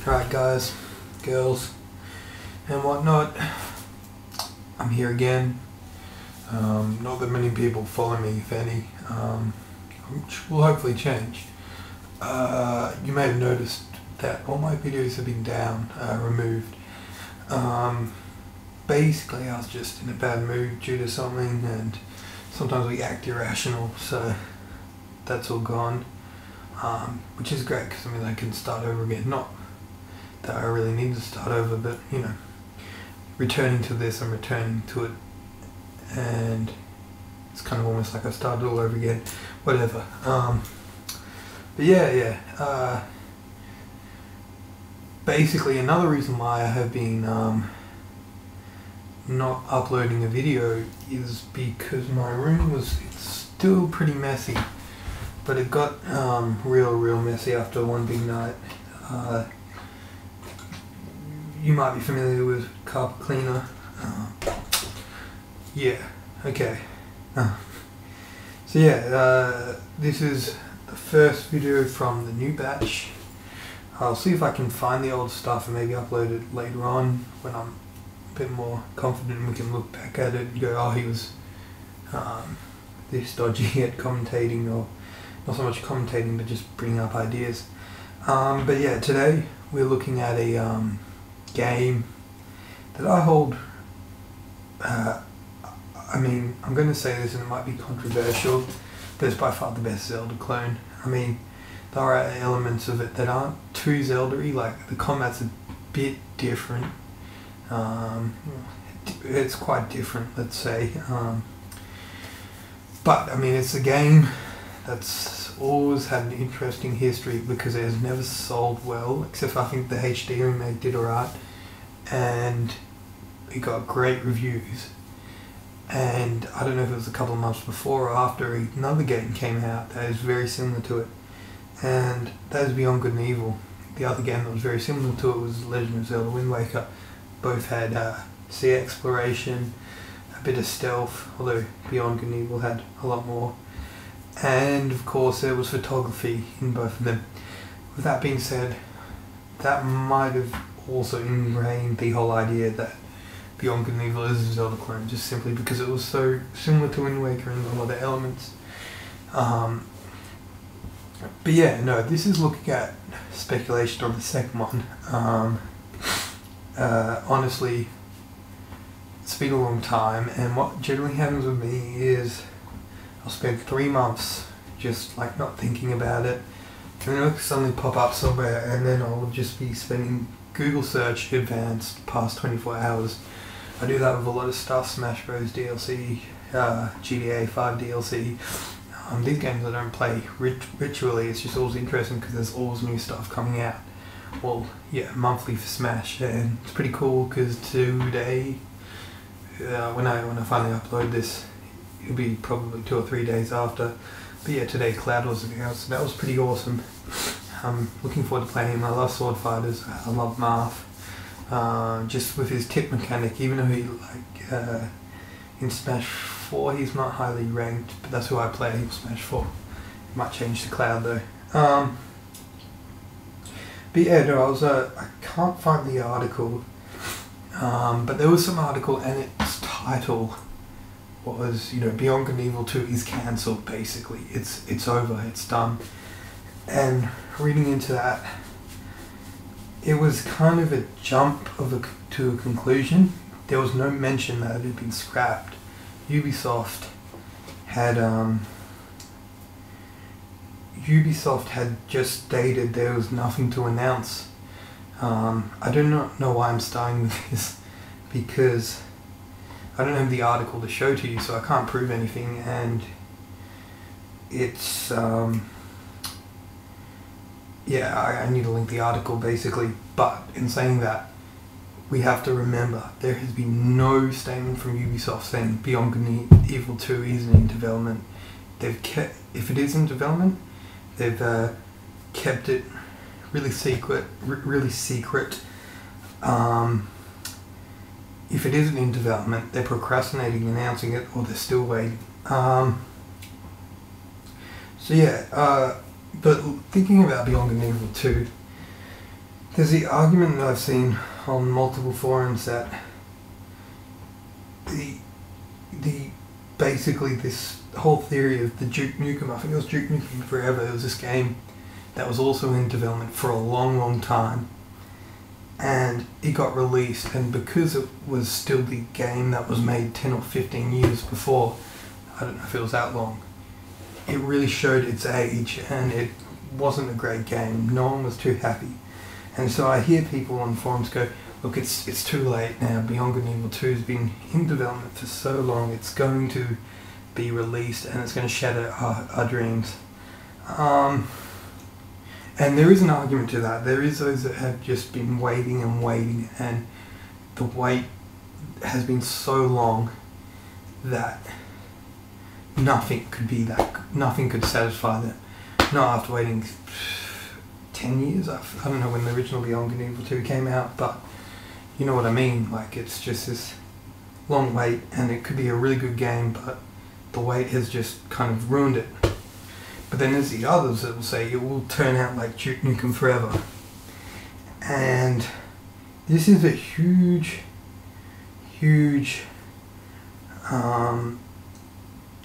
Alright guys, girls, and whatnot, I'm here again. Not that many people follow me, if any, which will hopefully change. You may have noticed that all my videos have been removed. Basically I was just in a bad mood due to something, and sometimes we act irrational, so that's all gone. Which is great because I can start over again. Not that I really need to start over, but you know, returning to this, I'm returning to it, and it's kind of almost like I started all over again. Whatever. But yeah. Basically, another reason why I have been not uploading a video is because my room it's still pretty messy, but it got real messy after one big night. You might be familiar with carpet cleaner. Yeah, okay. So yeah, this is the first video from the new batch. I'll see if I can find the old stuff and maybe upload it later on when I'm a bit more confident and we can look back at it and go, oh, he was this dodgy at commentating, or not so much commentating but just bringing up ideas. But yeah, today we're looking at a game that I hold, I'm going to say this and it might be controversial, but it's by far the best Zelda clone. There are elements of it that aren't too Zelda-y, like the combat's a bit different. It's quite different, let's say. But it's a game that's always had an interesting history because it has never sold well, except for I think the HD remake did alright, and it got great reviews. And I don't know if it was a couple of months before or after another game came out that is very similar to it, and that is Beyond Good and Evil. The other game that was very similar to it was Legend of Zelda Wind Waker. Both had sea exploration, a bit of stealth, although Beyond Good and Evil had a lot more. And of course there was photography in both of them. With that being said, that might have also ingrained the whole idea that Beyond Good and Evil is a Zelda clone, just simply because it was so similar to Wind Waker in a lot of elements. But yeah, no, this is looking at speculation on the second one. Honestly, it's been a long time, and what generally happens with me is I'll spend 3 months just like not thinking about it, and then it'll suddenly pop up somewhere, and then I'll just be spending Google search advanced past 24 hours. I do that with a lot of stuff: Smash Bros DLC, GTA 5 DLC. These games I don't play ritually, it's just always interesting because there's always new stuff coming out. Well, yeah, monthly for Smash, and it's pretty cool because today, when I finally upload this, it'll be probably 2 or 3 days after. But yeah, today Cloud was announced, so that was pretty awesome. I'm looking forward to playing him. I love sword fighters. I love Marth. Just with his tip mechanic, even though he in Smash 4 he's not highly ranked, but that's who I play in Smash 4. It might change to Cloud though. But yeah, no, I can't find the article, but there was some article and its title was, Beyond Good and Evil 2 is cancelled, basically. It's over, it's done. And reading into that, it was kind of a jump to a conclusion. There was no mention that it had been scrapped. Ubisoft had just stated there was nothing to announce. I do not know why I'm starting with this, because I don't have the article to show to you, so I can't prove anything, and it's yeah, I need to link the article basically. But in saying that, we have to remember there has been no statement from Ubisoft saying Beyond Good and Evil 2 isn't in development. They've kept, if it is in development, they've kept it really secret. If it isn't in development, they're procrastinating announcing it, or they're still waiting. So yeah, but thinking about Beyond Good and Evil 2, There's the argument that I've seen on multiple forums that the basically this whole theory of the Duke Nukem, I think it was Duke Nukem Forever, it was this game that was also in development for a long time, and it got released, and because it was still the game that was made 10 or 15 years before, I don't know if it was that long, it really showed its age, and it wasn't a great game. No one was too happy. And so I hear people on forums go, look, it's too late now, Beyond Good and Evil 2 has been in development for so long, it's going to be released and it's going to shatter our dreams. And there is an argument to that. There is those that have just been waiting and waiting, and the wait has been so long that nothing could satisfy them. Not after waiting 10 years, I don't know when the original Beyond Good and Evil 2 came out, but you know what I mean, like it's just this long wait, and it could be a really good game, but the wait has just kind of ruined it. But then there's the others that will say it will turn out like Duke Nukem Forever. And this is a huge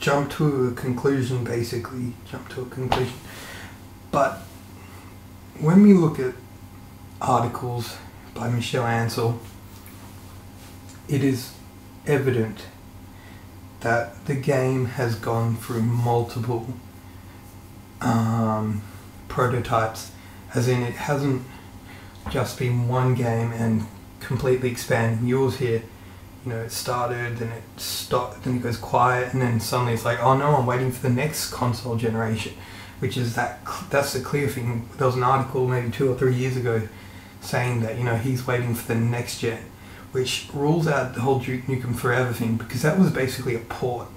jump to a conclusion, But when we look at articles by Michel Ancel, it is evident that the game has gone through multiple prototypes, as in it hasn't just been one game and completely expanding. Yours here, you know, it started, then it stopped, then it goes quiet, and then suddenly it's like, oh no, I'm waiting for the next console generation, which is that's the clear thing. There was an article maybe 2 or 3 years ago saying that, you know, he's waiting for the next gen, which rules out the whole Duke Nukem Forever thing, because that was basically a port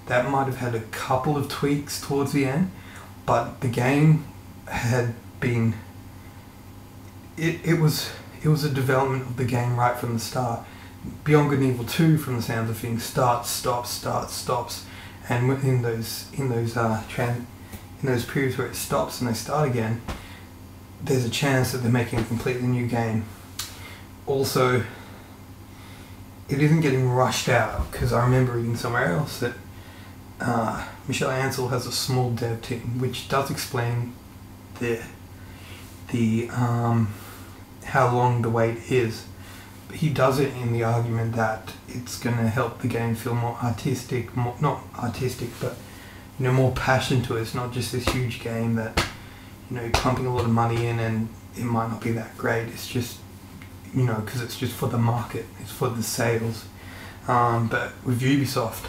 that might have had a couple of tweaks towards the end, but the game had been, it was a development of the game right from the start. Beyond Good and Evil 2, from the sounds of things, starts, stops, and in those periods where it stops and they start again, there's a chance that they're making a completely new game. Also, it isn't getting rushed out, because I remember reading somewhere else that Michel Ancel has a small dev team, which does explain the how long the wait is. But he does it in the argument that it's going to help the game feel more artistic, not artistic, but you know, more passion to it. It's not just this huge game that, you know, you're pumping a lot of money in and it might not be that great. It's just, you know, because it's just for the market, it's for the sales. But with Ubisoft,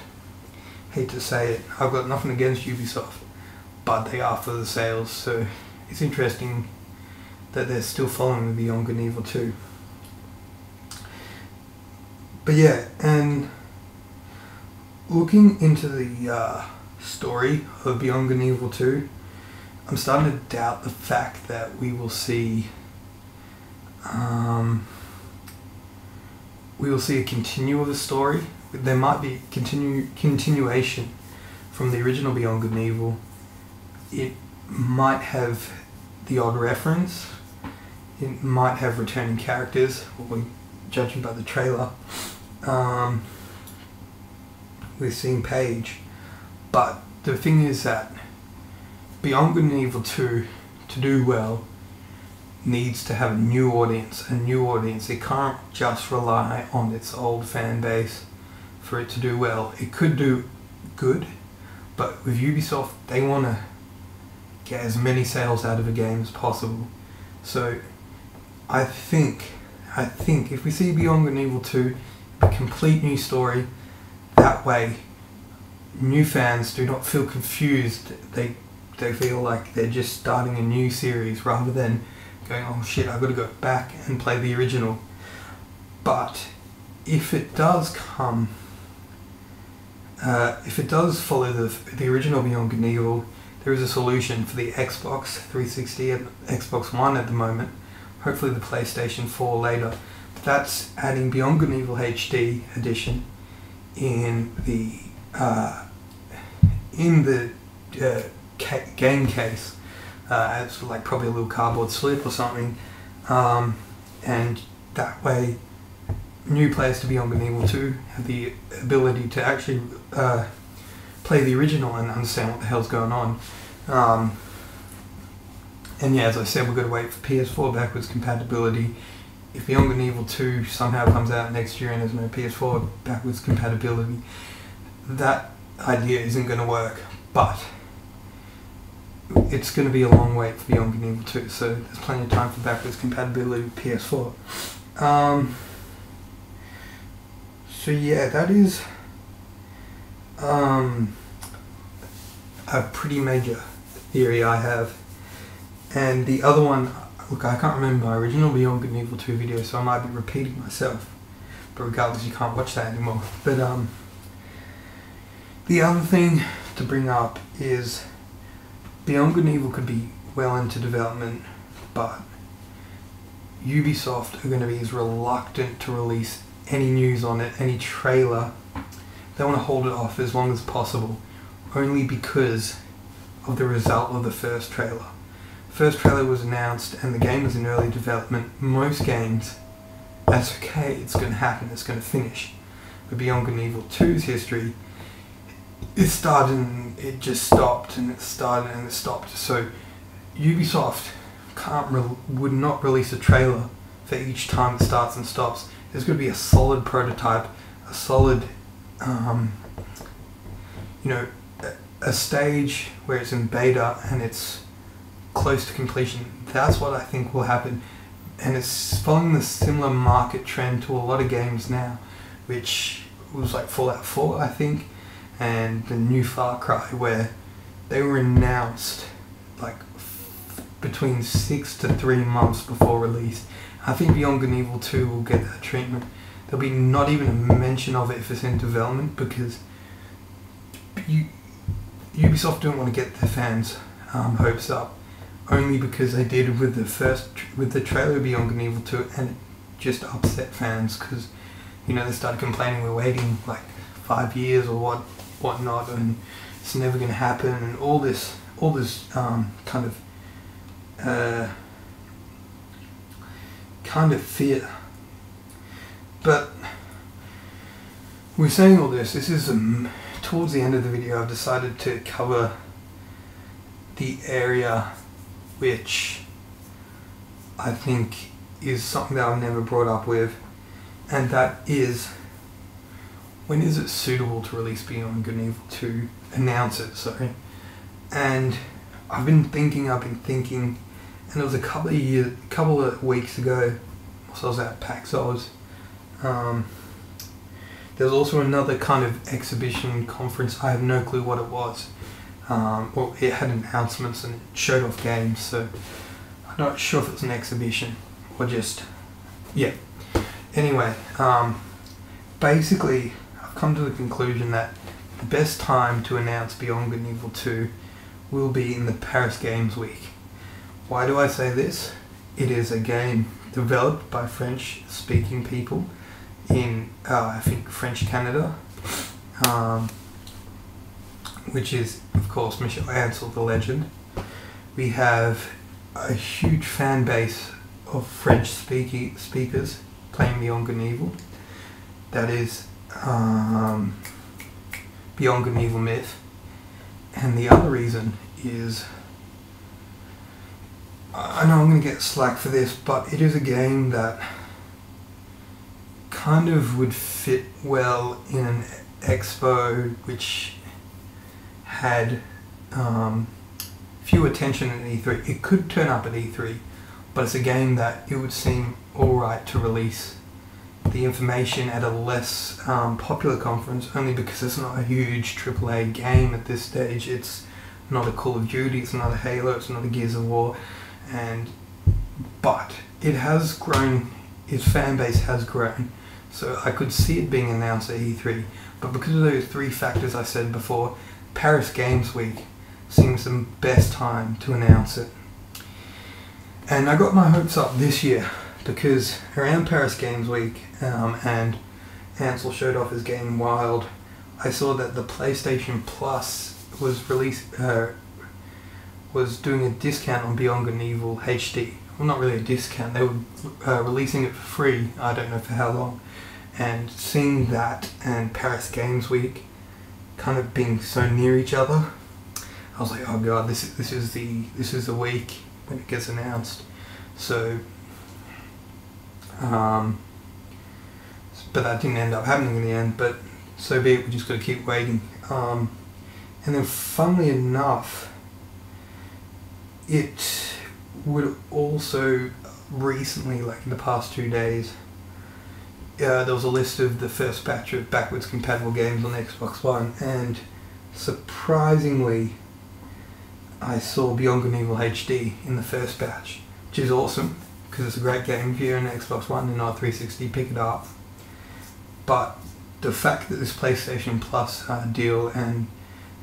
hate to say it, I've got nothing against Ubisoft, but they are for the sales, so it's interesting that they're still following the Beyond Good and Evil 2. But yeah, and looking into the story of Beyond Good and Evil 2, I'm starting to doubt the fact that we will see a continue of the story. There might be continuation from the original Beyond Good and Evil. It might have the odd reference. It might have returning characters, judging by the trailer. We've seen Paige. But the thing is that Beyond Good and Evil 2, to do well, needs to have a new audience. It can't just rely on its old fan base for it to do well. It could do good, but with Ubisoft, they want to get as many sales out of a game as possible. So I think if we see Beyond Good and Evil 2, a complete new story, that way new fans do not feel confused. They feel like they're just starting a new series rather than going, oh shit, I've got to go back and play the original. But if it does come, if it does follow the original Beyond Good and Evil, there is a solution for the Xbox 360 and Xbox One at the moment. Hopefully the PlayStation 4 later. But that's adding Beyond Good and Evil HD edition in the game case. It's like probably a little cardboard slip or something. and that way new players to Beyond Good and Evil 2 have the ability to actually play the original and understand what the hell's going on. And yeah, as I said, we're going to wait for PS4 backwards compatibility. If Beyond Good and Evil 2 somehow comes out next year and there's no PS4 backwards compatibility, that idea isn't going to work. But it's going to be a long wait for Beyond Good and Evil 2, so there's plenty of time for backwards compatibility with PS4. So yeah, that is a pretty major theory I have. And the other one, look, I can't remember my original Beyond Good and Evil 2 video, so I might be repeating myself. But regardless, you can't watch that anymore. But the other thing to bring up is Beyond Good and Evil could be well into development, but Ubisoft are going to be as reluctant to release any news on it, any trailer. They want to hold it off as long as possible, only because of the result of the first trailer. First trailer was announced and the game was in early development. Most games, that's okay, it's going to happen, it's going to finish. But Beyond Good and Evil 2's history, it started and it just stopped, and it started and it stopped. So Ubisoft would not release a trailer for each time it starts and stops. There's going to be a solid prototype, a solid, a stage where it's in beta and it's close to completion. That's what I think will happen, and it's following the similar market trend to a lot of games now, which was like Fallout 4, I think, and the new Far Cry, where they were announced like between 6 to 3 months before release. I think Beyond Good and Evil 2 will get that treatment. There'll be not even a mention of it if it's in development, because Ubisoft don't want to get their fans' hopes up, only because they did with the trailer of Beyond Good and Evil 2, and it just upset fans because they started complaining we're waiting like 5 years or whatnot, and it's never going to happen, and all this kind of fear. But we're saying all this. This is towards the end of the video. I've decided to cover the area which I think is something that I've never brought up with, and that is, when is it suitable to release Beyond Good and Evil 2? Announce it, sorry. And I've been thinking, and it was a couple of weeks ago, so I was at PAX Oz. There's also another kind of exhibition conference. I have no clue what it was. Well, it had announcements and it showed off games, so I'm not sure if it's an exhibition or just, yeah. Anyway, basically, I've come to the conclusion that the best time to announce Beyond Good and Evil 2 will be in the Paris Games Week. Why do I say this? It is a game developed by French-speaking people in, I think, French Canada, which is, of course, Michel, Ancel, the legend. We have a huge fan base of French speakers playing Beyond Good and Evil. That is Beyond Good and Evil Myth. And the other reason is, I know I'm going to get slack for this, but it is a game that kind of would fit well in an expo which had few attention at E3. It could turn up at E3, but it's a game that it would seem alright to release the information at a less popular conference, only because it's not a huge AAA game at this stage. It's not a Call of Duty, it's not a Halo, it's not a Gears of War, but it has grown, its fan base has grown, so I could see it being announced at E3, but because of those three factors I said before, Paris Games Week seems the best time to announce it. And I got my hopes up this year, because around Paris Games Week, and Ancel showed off his game Wild, I saw that the PlayStation Plus was doing a discount on Beyond Good and Evil HD, well, not really a discount, they were releasing it for free, I don't know for how long. And seeing that and Paris Games Week kind of being so near each other, I was like, oh god, this is the week when it gets announced. So, but that didn't end up happening in the end. But so be it. We just got to keep waiting. And then, funnily enough, it would also recently, like in the past 2 days, there was a list of the first batch of backwards compatible games on Xbox One, and surprisingly, I saw Beyond Good and Evil HD in the first batch, which is awesome because it's a great game. If you're on Xbox One and not 360, pick it up. But the fact that this PlayStation Plus deal and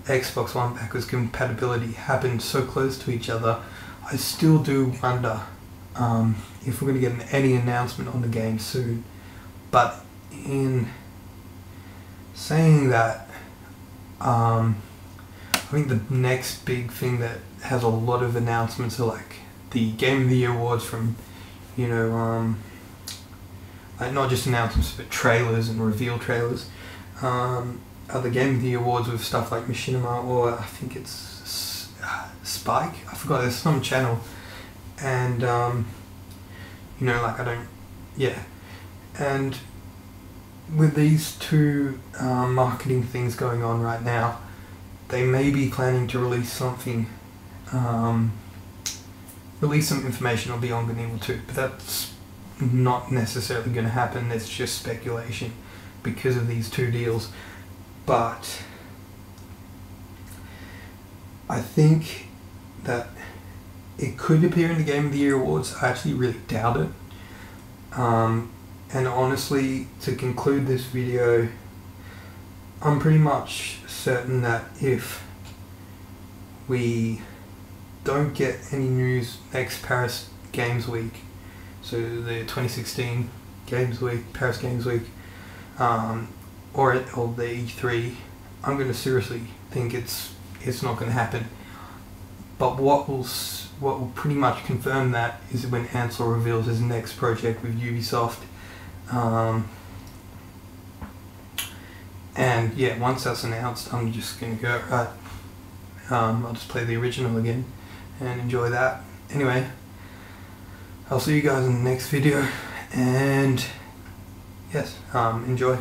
Xbox One backwards compatibility happened so close to each other, I still do wonder if we're going to get any announcement on the game soon. But in saying that, I think the next big thing that has a lot of announcements are like the Game of the Year awards from, you know, like not just announcements but trailers and reveal trailers. The Game of the Year awards with stuff like Machinima, or I think it's Spike, I forgot, there's some channel. And, you know, like and with these two marketing things going on right now, they may be planning to release something, release some information on Beyond Good and Evil 2, but that's not necessarily going to happen. It's just speculation because of these two deals. But I think that it could appear in the Game of the Year awards. I actually really doubt it. And honestly, to conclude this video, I'm pretty much certain that if we don't get any news next Paris Games Week, so the 2016 Games Week, Paris Games Week, or the E3, I'm going to seriously think it's not going to happen. But what will pretty much confirm that is when Ancel reveals his next project with Ubisoft. And yeah, once that's announced, I'm just going to go, right, I'll just play the original again and enjoy that. Anyway, I'll see you guys in the next video, and yes, enjoy.